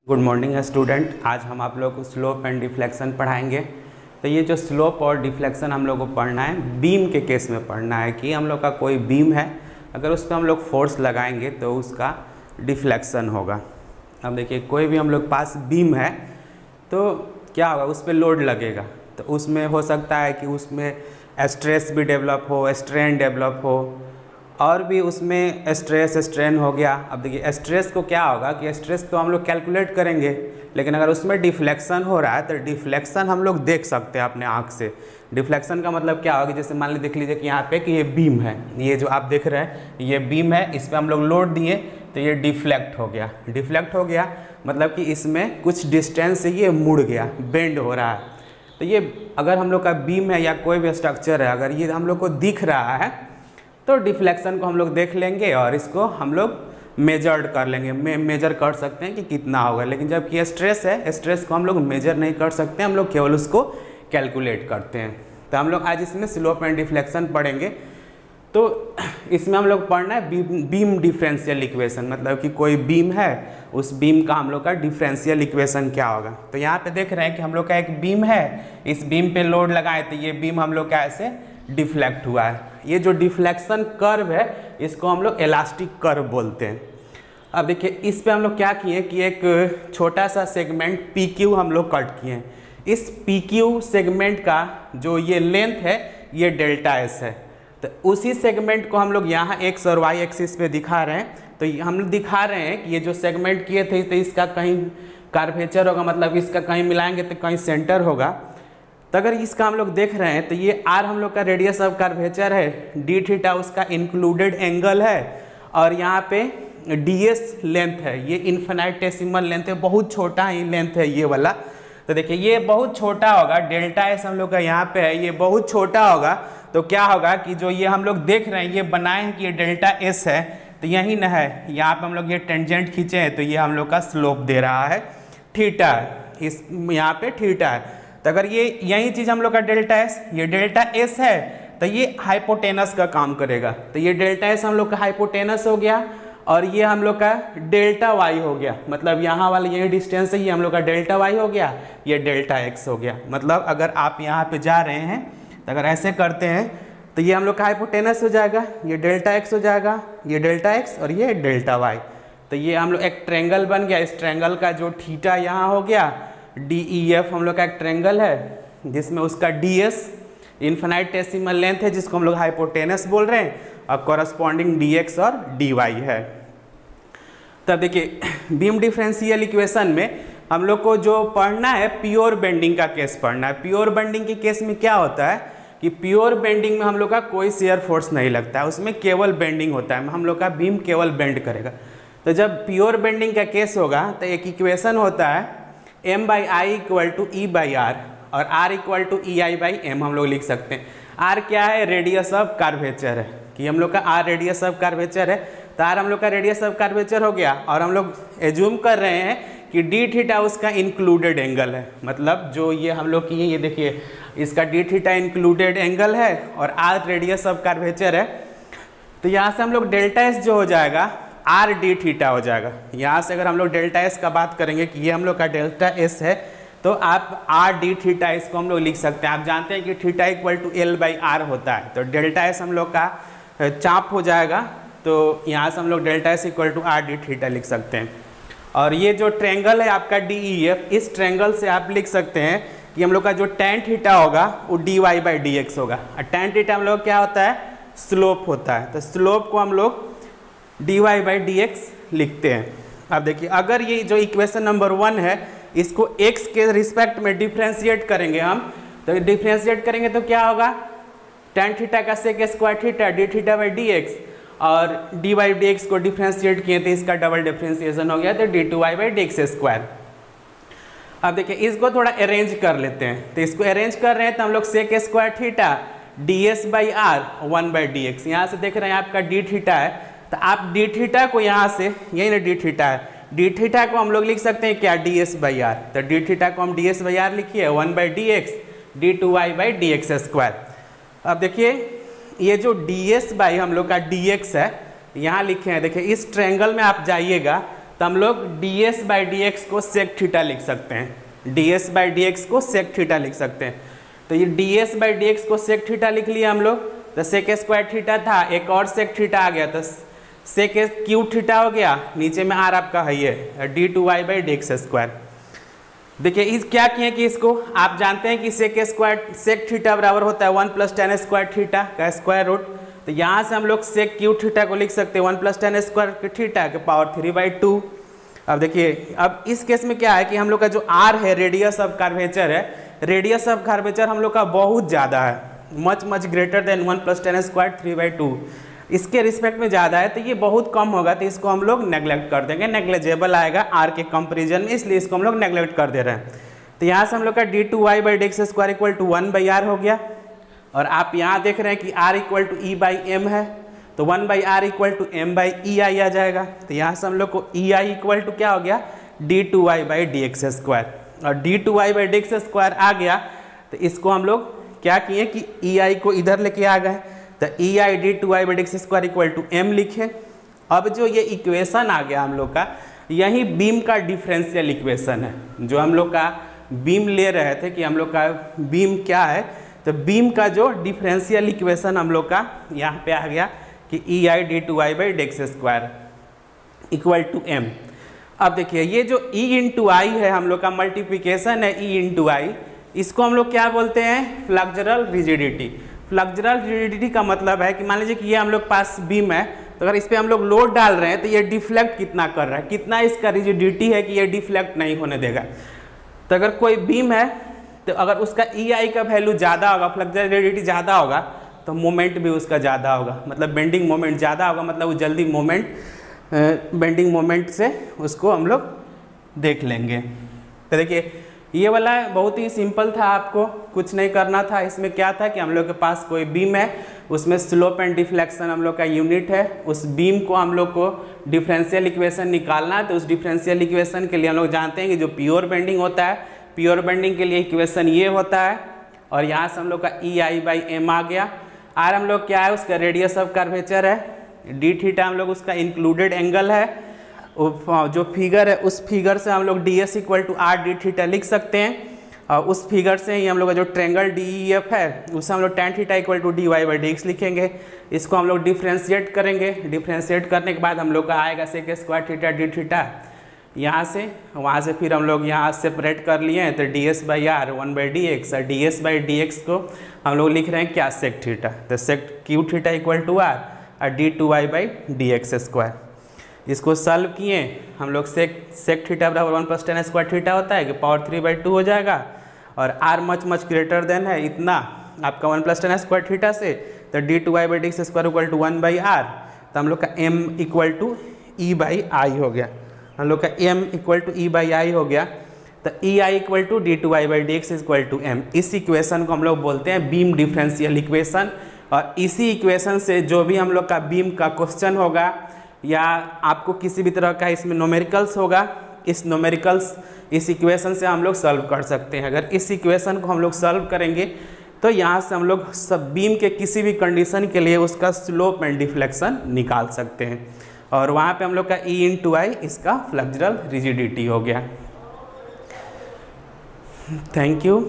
Good morning student. आज हम आप लोग को स्लोप एंड डिफ्लेक्शन पढ़ाएंगे। तो ये जो स्लोप और डिफ्लेक्शन हम लोग को पढ़ना है, बीम के केस में पढ़ना है कि हम लोग का कोई बीम है, अगर उस पर हम लोग फोर्स लगाएंगे तो उसका डिफ्लेक्शन होगा। अब देखिए, कोई भी हम लोग पास बीम है तो क्या होगा, उस पर लोड लगेगा तो उसमें हो सकता है कि उसमें स्ट्रेस भी डेवलप हो, स्ट्रेन डेवलप हो, और भी उसमें स्ट्रेस स्ट्रेन हो गया। अब देखिए, स्ट्रेस को क्या होगा कि स्ट्रेस तो हम लोग कैलकुलेट करेंगे, लेकिन अगर उसमें डिफ्लेक्शन हो रहा है तो डिफ्लेक्शन हम लोग देख सकते हैं अपने आँख से। डिफ्लेक्शन का मतलब क्या होगा, जैसे मान लीजिए देख लीजिए कि यहाँ पे कि ये बीम है, ये जो आप देख रहे हैं ये बीम है, इस पर हम लोग लोड दिए तो ये डिफ्लेक्ट हो गया। डिफ्लेक्ट हो गया मतलब कि इसमें कुछ डिस्टेंस से ये मुड़ गया, बेंड हो रहा है। तो ये अगर हम लोग का बीम है या कोई भी स्ट्रक्चर है, अगर ये हम लोग को दिख रहा है तो डिफ्लेक्शन को हम लोग देख लेंगे और इसको हम लोग मेजर्ड कर लेंगे, मेजर कर सकते हैं कि कितना होगा। लेकिन जबकि स्ट्रेस है, स्ट्रेस को हम लोग मेजर नहीं कर सकते, हम लोग केवल उसको कैलकुलेट करते हैं। तो हम लोग आज इसमें स्लोप एंड डिफ्लेक्शन पढ़ेंगे। तो इसमें हम लोग पढ़ना है बीम डिफरेंशियल इक्वेशन, मतलब कि कोई बीम है, उस बीम का हम लोग का डिफरेंशियल इक्वेशन क्या होगा। तो यहाँ पे देख रहे हैं कि हम लोग का एक बीम है, इस बीम पे लोड लगाए तो ये बीम हम लोग का ऐसे डिफ्लेक्ट हुआ है। ये जो डिफ्लेक्शन कर्व है इसको हम लोग इलास्टिक कर्व बोलते हैं। अब देखिए, इस पे हम लोग क्या किए कि एक छोटा सा सेगमेंट PQ हम लोग कट किए हैं। इस PQ सेगमेंट का जो ये लेंथ है ये डेल्टा S है। तो उसी सेगमेंट को हम लोग यहाँ एक्स और वाई एक्सिस पे दिखा रहे हैं। तो हम लोग दिखा रहे हैं कि ये जो सेगमेंट किए थे तो इसका कहीं कर्वेचर होगा, मतलब इसका कहीं मिलाएंगे तो कहीं सेंटर होगा। तो अगर इसका हम लोग देख रहे हैं तो ये R हम लोग का रेडियस ऑफ कर्वेचर है, D थीटा उसका इंक्लूडेड एंगल है, और यहाँ पे DS लेंथ है, ये इन्फिनिटेसिमल लेंथ है, बहुत छोटा ही लेंथ है ये वाला। तो देखिए, ये बहुत छोटा होगा, डेल्टा S हम लोग का यहाँ पे है, ये बहुत छोटा होगा। तो क्या होगा कि जो ये हम लोग देख रहे हैं, ये बनाए हैं कि ये डेल्टा S है, तो यही न है, यहाँ पे हम लोग ये टेंजेंट खींचे हैं तो ये हम लोग का स्लोप दे रहा है थीटा, इस यहाँ पे थीटा है। तो अगर ये यही चीज़ हम लोग का डेल्टा S, ये डेल्टा S है तो ये हाइपोटेनस का काम करेगा। तो ये डेल्टा S हम लोग का हाइपोटेनस हो गया और ये हम लोग का डेल्टा Y हो गया, मतलब यहाँ वाला यही डिस्टेंस है, ये हम लोग का डेल्टा Y हो गया, ये डेल्टा X हो गया। मतलब अगर आप यहाँ पे जा रहे हैं तो अगर ऐसे करते हैं तो ये हम लोग का हाइपोटेनस हो जाएगा, ये डेल्टा X हो जाएगा, ये डेल्टा X और ये डेल्टा Y। तो ये हम लोग एक ट्रेंगल बन गया। इस ट्रेंगल का जो थीटा यहाँ हो गया, DEF हम लोग का एक ट्रेंगल है जिसमें उसका DS इन्फिनिटेसिमल लेंथ है, जिसको हम लोग हाइपोटेनस बोल रहे हैं, और कॉरस्पॉन्डिंग DX और DY है। तब देखिए, बीम डिफरेंशियल इक्वेशन में हम लोग को जो पढ़ना है प्योर बेंडिंग का केस पढ़ना है। प्योर बेंडिंग के केस में क्या होता है कि प्योर बेंडिंग में हम लोग का कोई शेयर फोर्स नहीं लगता है, उसमें केवल बेंडिंग होता है, हम लोग का बीम केवल बेंड करेगा। तो जब प्योर बेंडिंग का केस होगा तो एक इक्वेशन होता है M/I = E/R और R = EI/m हम लोग लिख सकते हैं। R क्या है, रेडियस ऑफ कर्वेचर है, कि हम लोग का R रेडियस ऑफ कर्वेचर है, तो R हम लोग का रेडियस ऑफ कर्वेचर हो गया। और हम लोग एज्यूम कर रहे हैं कि D थीटा उसका इंक्लूडेड एंगल है, मतलब जो ये हम लोग किए, ये देखिए इसका D थीटा इंक्लूडेड एंगल है और R रेडियस ऑफ कर्वेचर है। तो यहाँ से हम लोग डेल्टा S जो हो जाएगा RD थीटा हो जाएगा। यहाँ से अगर हम लोग डेल्टा S का बात करेंगे कि ये हम लोग का डेल्टा S है, तो आप RD थीटा इसको हम लोग लिख सकते हैं। आप जानते हैं कि थीटा = L/R होता है, तो डेल्टा S हम लोग का चाप हो जाएगा। तो यहाँ से हम लोग डेल्टा S = RD थीटा लिख सकते हैं। और ये जो ट्रेंगल है आपका DEF, इस ट्रेंगल से आप लिख सकते हैं कि हम लोग का जो tan थीटा होगा वो DY/dx होगा। और tan थीटा हम लोग क्या होता है, स्लोप होता है। तो स्लोप को हम लोग dy/dx लिखते हैं। अब देखिए, अगर ये जो इक्वेशन नंबर 1 है इसको x के रिस्पेक्ट में डिफ्रेंशिएट करेंगे हम, तो डिफ्रेंशिएट करेंगे तो क्या होगा, tan थीटा का sec स्क्वायर थीटा d/dx, और dy/dx को डिफ्रेंशिएट किए तो इसका डबल डिफ्रेंशिएशन हो गया, तो d2y/dx²। अब देखिए, इसको थोड़ा अरेंज कर लेते हैं। तो इसको अरेंज कर रहे हैं तो हम लोग sec square theta ds/r 1/dx, यहाँ से देख रहे हैं आपका d थीटा है, तो आप d थीटा को यहाँ से, यही ना d थीटा है, d थीटा को हम लोग लिख सकते हैं क्या, ds/r। तो d थीटा को हम ds/r लिखिए 1/dx d2y/dx²। अब देखिए, ये जो ds/, हम लोग का dx है, यहाँ लिखे हैं। देखिए, इस ट्रायंगल में आप जाइएगा तो हम लोग ds बाई डी एक्स को सेक थीटा लिख सकते हैं, ds बाई डी एक्स को सेक थीटा लिख सकते हैं। तो ये ds बाई डी एक्स को सेक थीटा लिख लिया हम लोग, तो सेक स्क्वायर थीटा था, एक और सेक थीटा आ गया, तो सेक क्यूब थीटा हो गया, नीचे में r आपका है ये d2y by D x square. देखिए इस क्या किए कि इसको आप जानते हैं कि सेक थीटा बराबर होता है 1 + tan स्क्वायर थीटा का स्क्वायर रूट। तो यहाँ से हम लोग सेक क्यू थीटा को लिख सकते हैं 1 + tan स्क्वायर थीटा के पावर 3/2। अब देखिए अब इस केस में क्या है कि हम लोग का जो r है रेडियस ऑफ कर्वेचर है, रेडियस ऑफ कर्वेचर हम लोग का बहुत ज़्यादा है, much greater than 1 + tan square 3/2, इसके रिस्पेक्ट में ज़्यादा है, तो ये बहुत कम होगा, तो इसको हम लोग नेग्लेक्ट कर देंगे, नेग्लेजेबल आएगा r के कंपेरिजन में, इसलिए इसको हम लोग नेग्लेक्ट कर दे रहे हैं। तो यहाँ से हम लोग का d2y by D x square equal to 1/r हो गया, और आप यहाँ देख रहे हैं कि r इक्वल टू e/m है, तो 1/r इक्वल टू m/ei आ जाएगा। तो यहाँ से हम लोग को ei इक्वल टू क्या हो गया d2y by D x square, और d2y by D x square आ गया, तो इसको हम लोग क्या किए कि ei को इधर लेके आ गए, तो ei d2y by D x square equal to m लिखे। अब जो ये इक्वेशन आ गया हम लोग का, यही बीम का डिफरेंशियल इक्वेशन है, जो हम लोग का बीम ले रहे थे कि हम लोग का बीम क्या है, तो बीम का जो डिफरेंशियल इक्वेशन हम लोग का यहाँ पे आ गया कि ei d2y by D x square equal to m। अब देखिए ये जो e इंटू आई है हम लोग का मल्टीप्लिकेशन है e इंटू आई, इसको हम लोग क्या बोलते हैं फ्लक्चरल रिजिडिटी। फ्लक्चरल रिजिडिटी का मतलब है कि मान लीजिए कि ये हम लोग पास बीम है, तो अगर इस पर हम लोग लोड डाल रहे हैं तो ये डिफ्लेक्ट कितना कर रहा है, कितना इसका रिजिडिटी है कि ये डिफ्लेक्ट नहीं होने देगा। तो अगर कोई बीम है तो अगर उसका ei का वैल्यू ज़्यादा होगा, फ्लक्चरल रिजिडिटी ज़्यादा होगा, तो मोमेंट भी उसका ज़्यादा होगा, मतलब बेंडिंग मोमेंट ज़्यादा होगा, मतलब वो जल्दी मोमेंट बेंडिंग मोमेंट से उसको हम लोग देख लेंगे। तो देखिए ये वाला बहुत ही सिंपल था, आपको कुछ नहीं करना था। इसमें क्या था कि हम लोग के पास कोई बीम है, उसमें स्लोप एंड डिफ्लेक्शन हम लोग का यूनिट है, उस बीम को हम लोग को डिफरेंशियल इक्वेशन निकालना है। तो उस डिफरेंशियल इक्वेशन के लिए हम लोग जानते हैं कि जो प्योर बेंडिंग होता है, प्योर बेंडिंग के लिए इक्वेशन ये होता है, और यहाँ से हम लोग का ei बाई m आ गया। r हम लोग क्या है उसका रेडियस ऑफ कर्वेचर है, d थीटा हम लोग उसका इंक्लूडेड एंगल है, जो फिगर है उस फिगर से हम लोग ds equal to r d theta लिख सकते हैं, और उस फिगर से ही हम लोग का जो ट्रेंगल DEF है उसे हम लोग tan theta equal to dy by D x लिखेंगे। इसको हम लोग डिफ्रेंशिएट करेंगे, डिफ्रेंशिएट करने के बाद हम लोग का आएगा sec square theta d theta, यहाँ से वहाँ से फिर हम लोग यहाँ सेपरेट कर लिए हैं, तो ds बाई r 1/dx, और ds बाई डी एक्स को हम लोग लिख रहे हैं क्या सेक थीटा, तो sec Q theta equal to r और d2y by D x square. इसको सॉल्व किए हम लोग सेक थीटा बराबर 1 + tan स्क्वायर थीटा होता है कि पावर 3/2 हो जाएगा, और r मच ग्रेटर देन है इतना आपका 1 + tan स्क्वायर थीटा से, तो d2y by D x square equal to 1/r, तो हम लोग का m इक्वल टू e/i हो गया, हम लोग का m इक्वल टू e/i हो गया, तो ei equal to d2y by D x equal to m। इस इक्वेशन को हम लोग बोलते हैं बीम डिफरेंशियल इक्वेशन, और इसी इक्वेशन से जो भी हम लोग का बीम का क्वेश्चन होगा या आपको किसी भी तरह का इसमें न्यूमेरिकल्स होगा, इस न्यूमेरिकल्स इस इक्वेशन से हम लोग सॉल्व कर सकते हैं। अगर इस इक्वेशन को हम लोग सॉल्व करेंगे तो यहाँ से हम लोग सब बीम के किसी भी कंडीशन के लिए उसका स्लोप एंड डिफ्लेक्शन निकाल सकते हैं, और वहाँ पे हम लोग का e इंटू आई इसका फ्लक्चरल रिजिडिटी हो गया। Thank you.